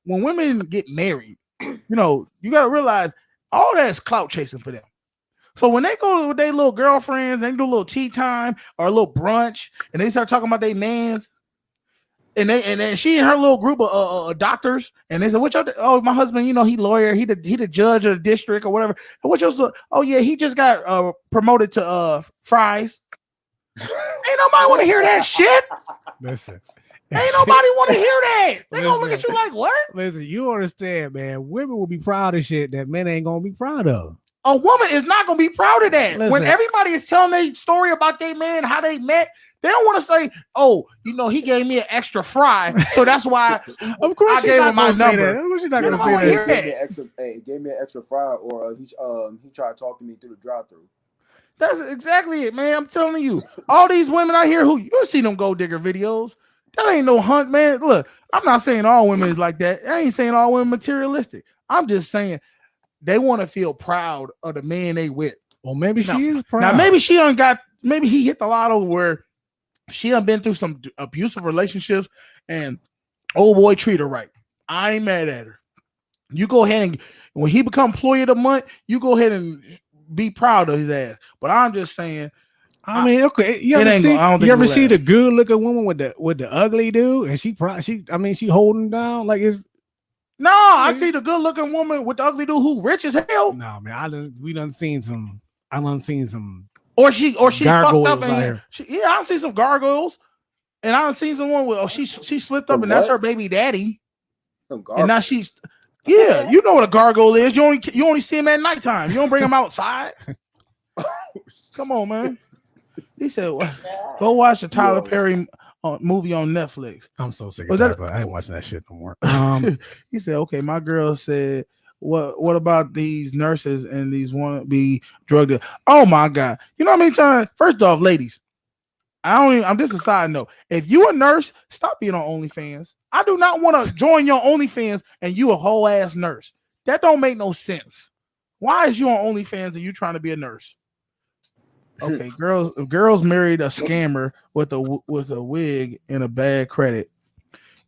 women get married, you gotta realize all that's clout chasing for them. So when they go with their little girlfriends, they do a little tea time or a little brunch, and they start talking about their mans. And then she and her little group of doctors, and they said, "What y'all? Oh, my husband, he lawyer, he the judge of the district or whatever. And what y'all? Oh yeah, he just got promoted to fries. Ain't nobody want to hear that shit. Listen, ain't nobody want to hear that. They gonna look at you like what? Listen, you understand, man? Women will be proud of shit that men ain't gonna be proud of. A woman is not gonna be proud of that. Listen. When everybody is telling their story about their man, how they met. They don't want to say, "Oh, he gave me an extra fry, so that's why." Of course, I gave him my number. Of course, she's not gonna say that. Gave me an extra fry, or he tried to talk to me through the drive-through. That's exactly it, man. I'm telling you, all these women out here who you see them gold digger videos. That ain't no hunt, man. Look, I'm not saying all women is like that. I ain't saying all women materialistic. I'm just saying they want to feel proud of the man they with. Well, maybe she is proud. Now, maybe he hit the lotto where she done been through some abusive relationships and old boy treat her right. I ain't mad at her. You go ahead and when he become employee of the month, you go ahead and be proud of his ass. But I'm just saying. I mean, okay. You ever see the good looking woman with the ugly dude, and she holding down like it's. No, I see the good looking woman with the ugly dude who rich as hell. No, man, I done seen some. Or she fucked up and I see some gargoyles, and I seen someone with she slipped up and that's her baby daddy. And now she's you know what a gargoyle is. You only see him at nighttime. You don't bring him outside. Come on, man. He said, "Go watch the Tyler Perry movie on Netflix." I'm so sick of that, but I ain't watching that shit no more. He said, "Okay, my girl said." What about these nurses and these want to be drug dealers? Oh my God. You know how many times? First off, ladies, I'm just a side note. If you a nurse, stop being on OnlyFans. I do not want to join your OnlyFans and you a whole ass nurse. That don't make no sense. Why is you on OnlyFans and you trying to be a nurse? Okay, girls married a scammer with a wig and a bad credit.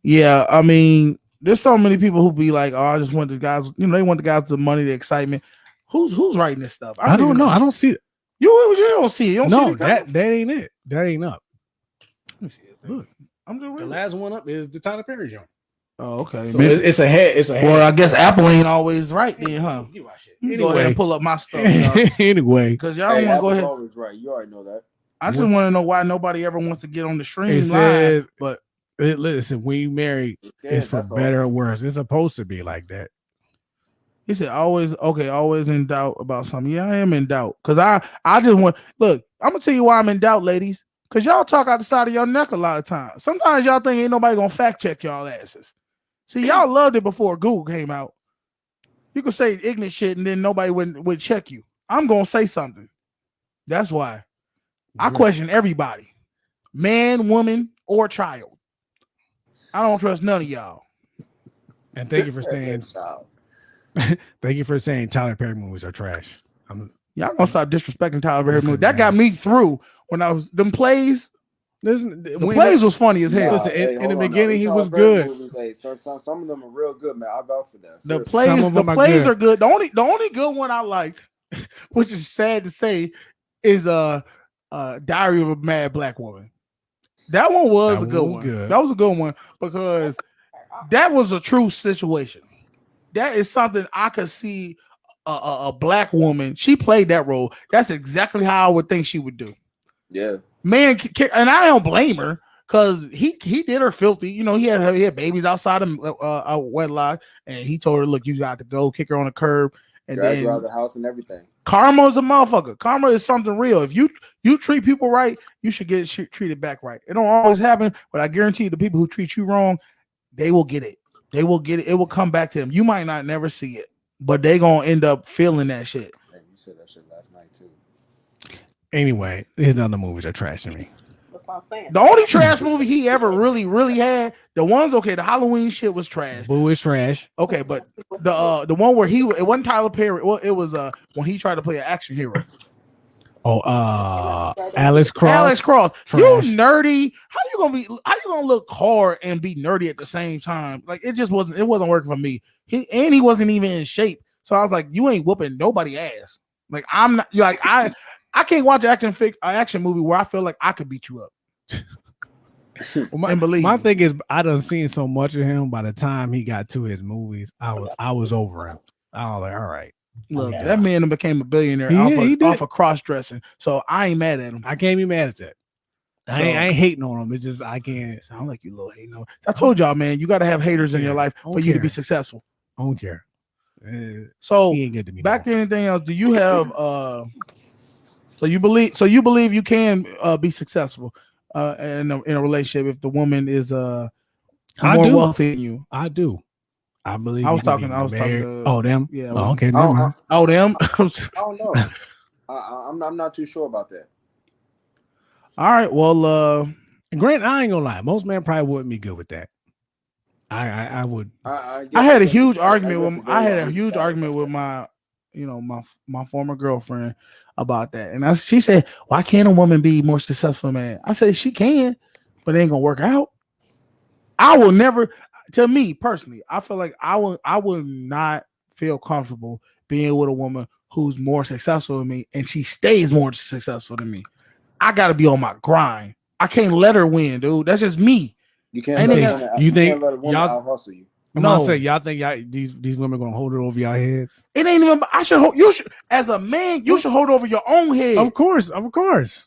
Yeah, I mean, there's so many people who be like, "Oh, I just want the guys." They want the guys the money, the excitement. Who's writing this stuff? I don't know. I don't see it. You don't see it. You don't No, see that ain't it. That ain't up. Let me see it. Look, I'm just the reading. last one up is the Tyler Perry joint. Oh, okay. So it's a head. It's a head. Well, I guess Apple ain't always right then, huh? Anyway, Go ahead and pull up my stuff, y'all. Anyway, Because y'all don't want to go ahead. Always right. You already know that. I just want to know why nobody ever wants to get on the stream it says, live. But listen, when you marry, it's for better or worse. It's supposed to be like that. he said, always in doubt about something. Yeah, I am in doubt. Because I just want, look, I'm going to tell you why I'm in doubt, ladies. Because y'all talk out the side of your neck a lot of times. Sometimes y'all think ain't nobody going to fact check y'all asses. See, y'all loved it before Google came out. You could say ignorant shit and then nobody would check you. I'm going to say something. That's why. I question everybody. Man, woman, or child. I don't trust none of y'all. And thank you for saying thank you for saying Tyler Perry movies are trash. Y'all gonna stop disrespecting Tyler Perry movies. That got me through when I was them plays. The plays was funny as hell. Listen, in the beginning, he was good. Movies, hey, some of them are real good, man. I vouch for that. The plays are good. The only good one I liked, which is sad to say, is Diary of a Mad Black Woman. That one was a good one. That was a good one because that was a true situation. That is something I could see a black woman. She played that role. That's exactly how I would think she would do. Yeah, man, and I don't blame her because he did her filthy. He had babies outside of wedlock, and he told her, "Look, you got to go." Kick her on the curb, and drag her out of the house and everything. Karma is a motherfucker. Karma is something real. If you treat people right, you should get treated back right. It don't always happen, but I guarantee you, the people who treat you wrong, they will get it. They will get it. It will come back to them. You might not never see it, but they gonna end up feeling that shit. Hey, you said that shit last night too. Anyway, his other movies are trash to me. That's what I'm saying. The only trash movie he ever really had, the Halloween shit was trash. Boo is trash. Okay, but the one where it wasn't Tyler Perry. Well, it was when he tried to play an action hero. Oh, Alex Cross. Alex Cross. Trash. You nerdy. How you gonna look hard and be nerdy at the same time? Like it wasn't working for me. He wasn't even in shape. So I was like, you ain't whooping nobody ass. Like I'm not like I can't watch an action movie where I feel like I could beat you up. My thing is, I done seen so much of him. By the time he got to his movies, I was over him. I was like, all right. Look, that man became a billionaire off of cross dressing. So I ain't mad at him. I can't be mad at that. I ain't hating on him. It's just I can't sound like you little hating on. I told y'all, man, you got to have haters in your life for you to be successful. I don't care. So he ain't good to me. Back to anything else? Do you have So you believe you can be successful in a relationship if the woman is more wealthy than you? I do. I believe. I was talking to oh them. Yeah. Oh, okay. Them. I don't know. I'm not too sure about that. All right. Well, Grant, I ain't gonna lie. Most men probably wouldn't be good with that. I would. I had a huge argument with. I had a huge argument with my former girlfriend about that, and she said, "Why can't a woman be more successful, man?" I said, "She can, but it ain't gonna work out." I will never. To me personally, I feel like I would not feel comfortable being with a woman who's more successful than me, and she stays more successful than me. I got to be on my grind. I can't let her win, dude. That's just me. You can't. Let a woman out hustle you. No, say y'all think these women gonna hold it over y'all heads? It ain't even. You should as a man. You should hold over your own head. Of course. And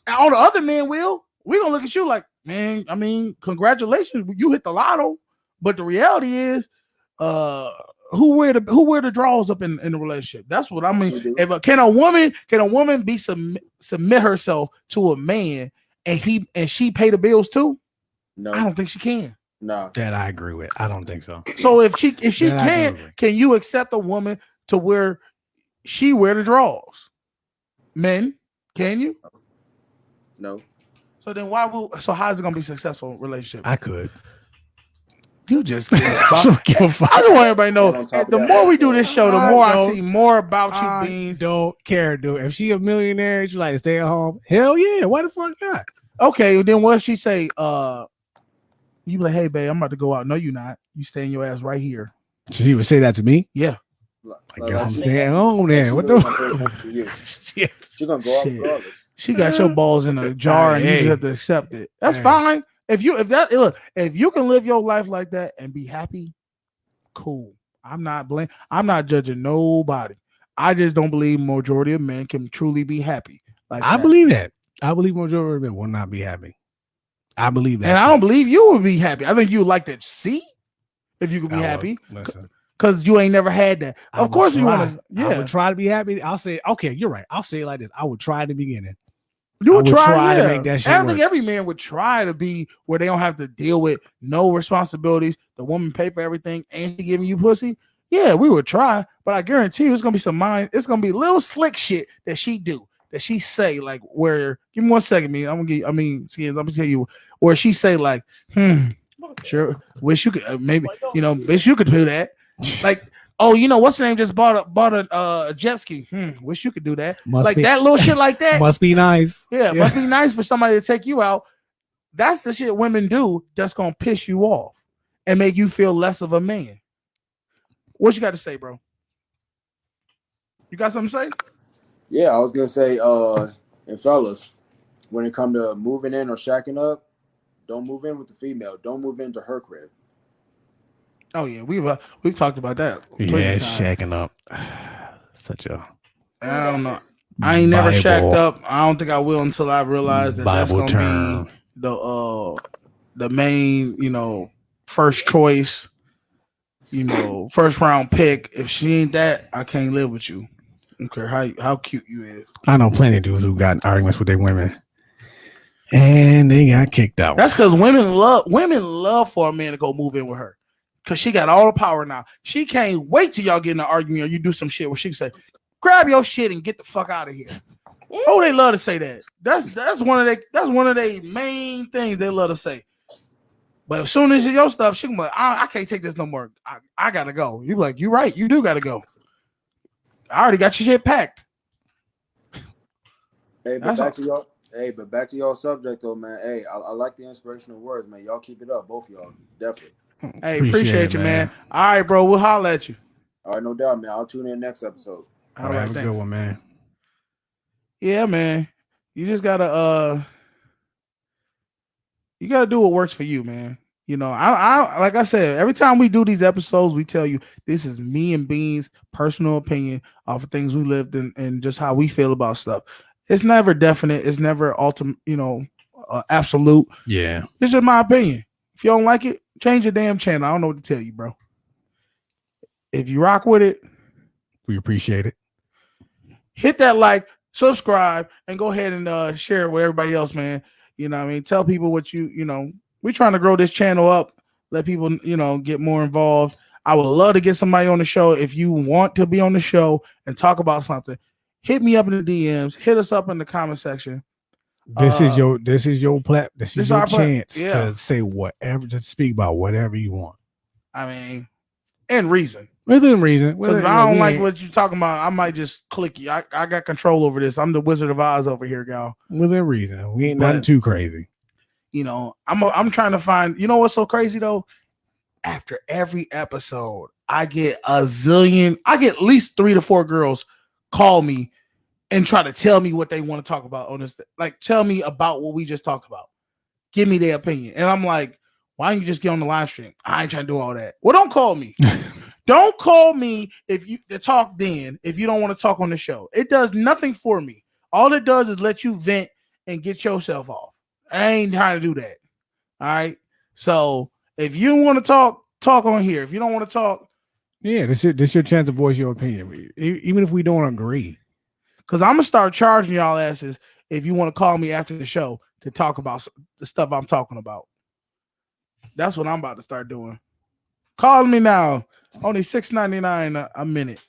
all the other men will. We're gonna look at you like, man. I mean, congratulations, you hit the lotto. But the reality is, who wear the draws up in the relationship? That's what I mean. Can a woman be submit herself to a man and she pay the bills too? No, I don't think she can. No, that I agree with. I don't think so. So if she can you accept a woman to where she wear the draws? Men, can you? No. So then why will? So how is it gonna be a successful relationship? I could. You just getting I soft. don't give a fuck. I just want everybody to know. Stand on top of The that more we motherfucker. do this show, the I more I don't- see more about you, I Beans. don't care, dude. If she a millionaire, she like to stay at home. Hell yeah. Why the fuck not? Okay, then what if she say, you be like, hey babe, I'm about to go out. No, you not. You staying your ass right here. She would say that to me. Yeah. I guess I'm she- staying home like then. she What really the gonna pay attention to you. shit? She gonna go out Shit. regardless. She got your balls in a jar and you just have to accept it. That's Hey. fine. If you can live your life like that and be happy, cool. I'm not judging nobody. I just don't believe majority of men can truly be happy. Like I that. believe that. I believe majority of men will not be happy. I believe that. And I don't believe you would be happy. I think you would like to see if you could be happy. Listen, Because you ain't never had that. Of course you want to. I Yeah. would try to be happy. I'll say, okay, you're right. I'll say it like this. I would try at the beginning. You I would would try to yeah. make that shit I work. think every man would try to be where they don't have to deal with no responsibilities. The woman pay for everything and she giving you pussy. Yeah, we would try, but I guarantee you it's gonna be some mind. It's gonna be little slick shit that she do, that she say, like where. Give me 1 second, man. I'm gonna tell you where she say like, sure, wish you could maybe wish you could do that. Like, oh, what's the name? Just bought a jet ski. Wish you could do that. Must be, that little shit like that. Must be nice. Yeah, it must be nice for somebody to take you out. That's the shit women do that's gonna piss you off and make you feel less of a man. What you got to say, bro? You got something to say? Yeah, I was gonna say, and fellas, when it come to moving in or shacking up, don't move in with the female. Don't move into her crib. Oh yeah, we've talked about that. Yeah, shacking up. Such a. I don't know. I ain't never shacked up. I don't think I will until I realize that that's Bible gonna term. be the main, first choice, first round pick. If she ain't that, I can't live with you. I don't care how cute you is. I know plenty of dudes who got in arguments with their women, and they got kicked out. That's because women love for a man to go move in with her, because she got all the power now. She can't wait till y'all get in an argument or you do some shit where she can say, "Grab your shit and get the fuck out of here." Oh, they love to say that. That's one of their main things they love to say. But as soon as it's your stuff, she can be like, I can't take this no more. I gotta go. You be like, you're right, you do gotta go. I already got your shit packed. Hey, but back to y'all subject though, man. Hey, I like the inspirational words, man. Y'all keep it up, both of y'all, definitely. Hey, appreciate you, man. All right, bro, we'll holler at you. All right, no doubt, man. I'll tune in next episode. All right, have a good one, man. Yeah, man. You just gotta do what works for you, man. I like I said, every time we do these episodes, we tell you this is me and Bean's personal opinion off of things we lived in and just how we feel about stuff. It's never definite. It's never ultimate, absolute. Yeah. This is my opinion. If you don't like it, change your damn channel. I don't know what to tell you, bro. If you rock with it, we appreciate it. Hit that like, subscribe, and go ahead and share it with everybody else, man. You know what I mean? Tell people what we're trying to grow this channel up, let people, get more involved. I would love to get somebody on the show. If you want to be on the show and talk about something, hit me up in the DMs, hit us up in the comment section. This is your chance yeah, to say whatever, to speak about whatever you want. I mean, and reason. Within reason. Because if I don't like what you're talking about, I might just click you. I got control over this. I'm the Wizard of Oz over here, y'all. Within reason. We ain't nothing too crazy. I'm trying to find, what's so crazy though? After every episode, I get at least 3 to 4 girls call me and try to tell me what they want to talk about on this. Like, tell me about what we just talked about. Give me their opinion. And I'm like, why don't you just get on the live stream? I ain't trying to do all that. Well, don't call me. Don't call me if you to talk then if you don't want to talk on the show. It does nothing for me. All it does is let you vent and get yourself off. I ain't trying to do that. All right. So if you want to talk on here. If you don't want to talk, yeah, this your chance to voice your opinion, even if we don't agree. Because I'm gonna start charging y'all asses if you want to call me after the show to talk about the stuff I'm talking about. That's what I'm about to start doing. Call me now. Only $6.99 a minute.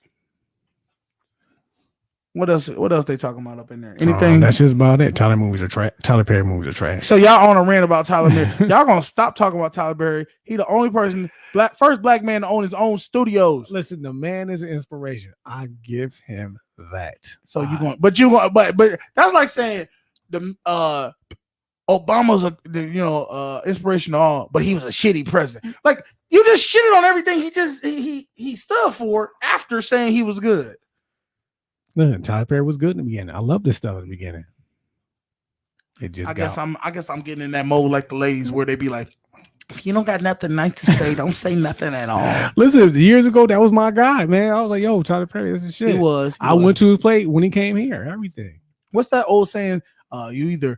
What else? What else they talking about up in there? Anything? That's just about it. Tyler movies are trash. Tyler Perry movies are trash. So y'all on a rant about Tyler Perry. Y'all gonna stop talking about Tyler Perry. He the only person, first black man to own his own studios. Listen, the man is an inspiration. I give him that. So but that's like saying the Obama's inspiration to all, but he was a shitty president. Like you just shitted on everything he stood for after saying he was good. Listen, Tyler Perry was good in the beginning. I love this stuff at the beginning. It just I guess I'm getting in that mode like the ladies where they be like, if you don't got nothing nice to say, don't say nothing at all. Listen, years ago, that was my guy, man. I was like, yo, Tyler Perry, this is shit. He was. I went to his plate when he came here. Everything. What's that old saying? You either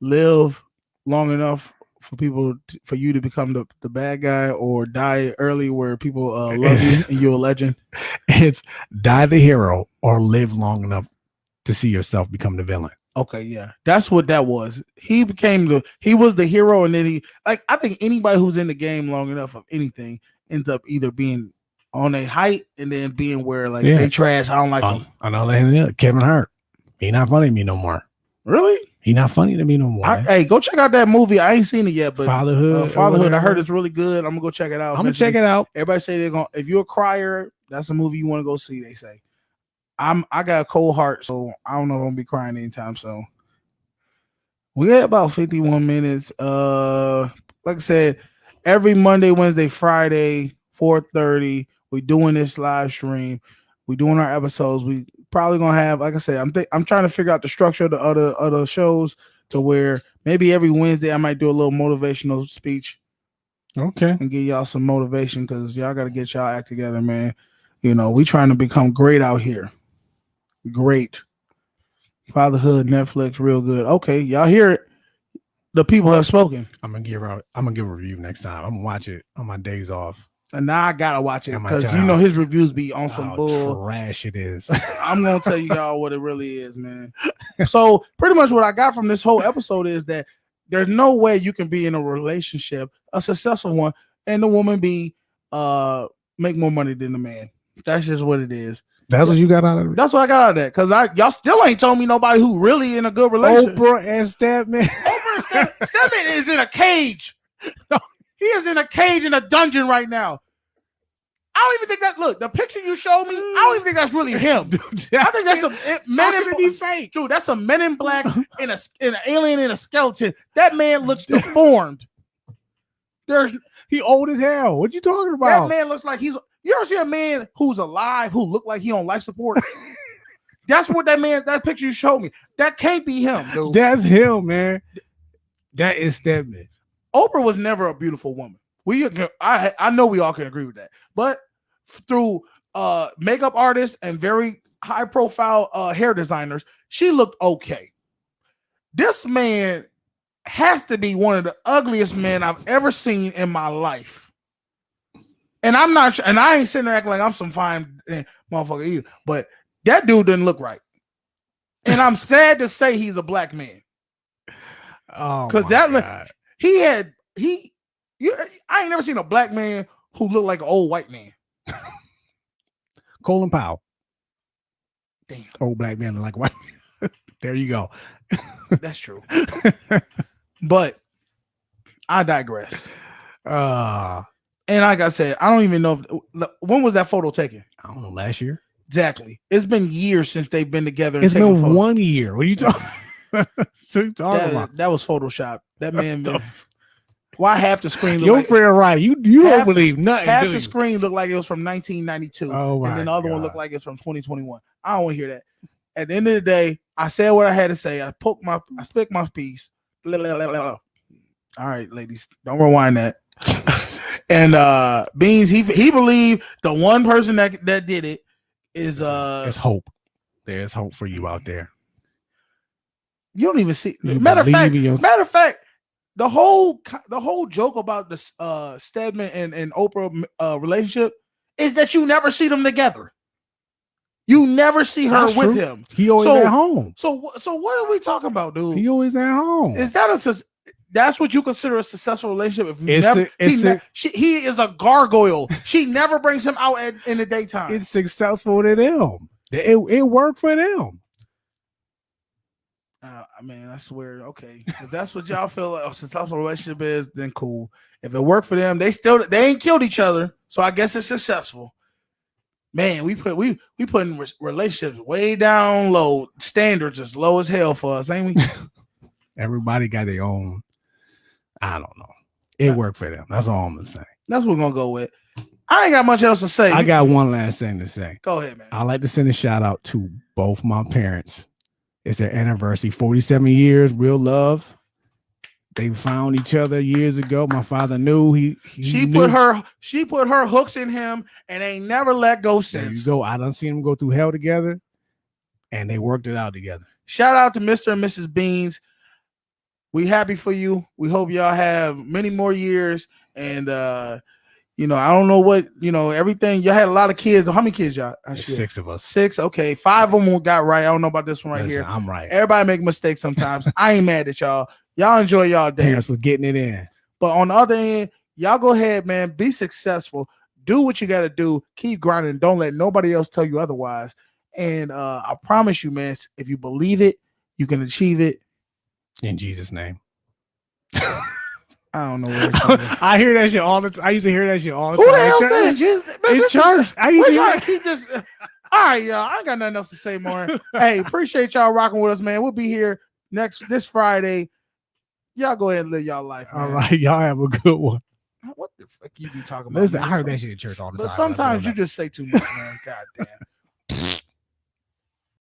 live long enough for you to become the bad guy, or die early where people love you and you're a legend. It's die the hero or live long enough to see yourself become the villain. Okay, yeah, that's what that was. He was the hero, and then I think anybody who's in the game long enough of anything ends up either being on a height and then being where they trash. I don't like them. I know Kevin Hart. He not funny to me no more. Really? He not funny to me no more. Hey, go check out that movie. I ain't seen it yet, but Fatherhood. I heard it's really good. I'm gonna go check it out. I'm gonna check it out. Everybody say they're gonna. If you're a crier, that's a movie you want to go see. They say. I got a cold heart, so I don't know if I'm gonna be crying anytime soon. We at about 51 minutes. Like I said, every Monday, Wednesday, Friday, 4:30, we're doing this live stream. We're doing our episodes. We probably gonna have, like I said, I'm trying to figure out the structure of the other shows to where maybe every Wednesday I might do a little motivational speech. Okay. And give y'all some motivation because y'all got to get y'all act together, man. You know, we trying to become great out here. Great. Fatherhood, Netflix, real good. Okay, y'all hear it. The people have spoken. I'm gonna give a review next time. I'm gonna watch it on my days off. And now I gotta watch it because his reviews be on some bull trash. It is. I'm gonna tell y'all what it really is, man. So pretty much what I got from this whole episode is that there's no way you can be in a relationship, a successful one, and the woman make more money than the man. That's just what it is. That's what you got out of it? That's what I got out of that. Because y'all still ain't told me nobody who really in a good relationship. Oprah and Stedman. Stedman is in a cage. He is in a cage in a dungeon right now. I don't even think that. Look, the picture you showed me, I don't even think that's really him. Dude, I think that's some men in be fake. Dude, that's a Men in Black in an alien in a skeleton. That man looks deformed. He old as hell. What you talking about? That man looks like he's. You ever see a man who's alive who look like he on life support? That's what that picture you showed me. That can't be him, dude. That's him, man. That is Stedman. Oprah was never a beautiful woman. I know we all can agree with that. But through makeup artists and very high profile hair designers, she looked okay. This man has to be one of the ugliest men I've ever seen in my life. And I'm not, and I ain't sitting there acting like I'm some fine motherfucker either. But that dude didn't look right. And I'm sad to say he's a black man. Oh, because that man, I ain't never seen a black man who looked like an old white man. Colin Powell. Damn. Old black man look like white man. There you go. That's true. But I digress. And like I said, I don't even know when was that photo taken? I don't know, last year. Exactly. It's been years since they've been together. It's been 1 year. What are you talking? So you talking about? That was Photoshop. That man. Why half the screen? Your friend, right? You don't believe nothing. Half the screen looked like it was from 1992, and then the other one looked like it's from 2021. I don't want to hear that. At the end of the day, I said what I had to say. I spoke my piece. Blah, blah, blah, blah. All right, ladies, don't rewind that. And Beans, he believed the one person that did it is there's hope. There's hope for you out there. You don't even see. Matter of fact, the whole joke about the Stedman and Oprah relationship is that you never see them together. You never see her That's with true. him. He always at home. So what are we talking about, dude? He always at home. Is that that's what you consider a successful relationship? He is a gargoyle. She never brings him out in the daytime. It's successful to them. It worked for them. I mean, I swear, okay. If that's what y'all feel like, successful relationship is, then cool. If it worked for them, they ain't killed each other, so I guess it's successful. Man, we putting relationships way down low, standards as low as hell for us, ain't we? Everybody got their own. I don't know. It worked for them. That's all I'm gonna say. That's what we're gonna go with. I ain't got much else to say. I got one last thing to say. Go ahead, man. I like to send a shout out to both my parents. It's their anniversary, 47 years, real love. They found each other years ago. My father knew she knew. put her hooks in him and ain't never let go since. There you go. I done seen them go through hell together, and they worked it out together. Shout out to Mr. and Mrs. Beans. We happy for you. We hope y'all have many more years. And I don't know what, everything. Y'all had a lot of kids. How many kids y'all? 6 of us. 6. Okay. 5 of them got right. I don't know about this one right here. I'm right. Everybody make mistakes sometimes. I ain't mad at y'all. Y'all enjoy y'all day. Parents was getting it in. But on the other end, y'all go ahead, man. Be successful. Do what you got to do. Keep grinding. Don't let nobody else tell you otherwise. And I promise you, man, if you believe it, you can achieve it. In Jesus' name. I don't know where I hear that shit all the time. I used to hear that shit all the Who time. the hell saying Jesus? In church. I used to hear to keep this. All right, y'all. I ain't got nothing else to say more. Hey, appreciate y'all rocking with us, man. We'll be here this Friday. Y'all go ahead and live y'all life, man. All right, y'all have a good one. What the fuck you be talking about? Listen, man? I heard that shit in church all the time. But sometimes you just say too much, man. God damn.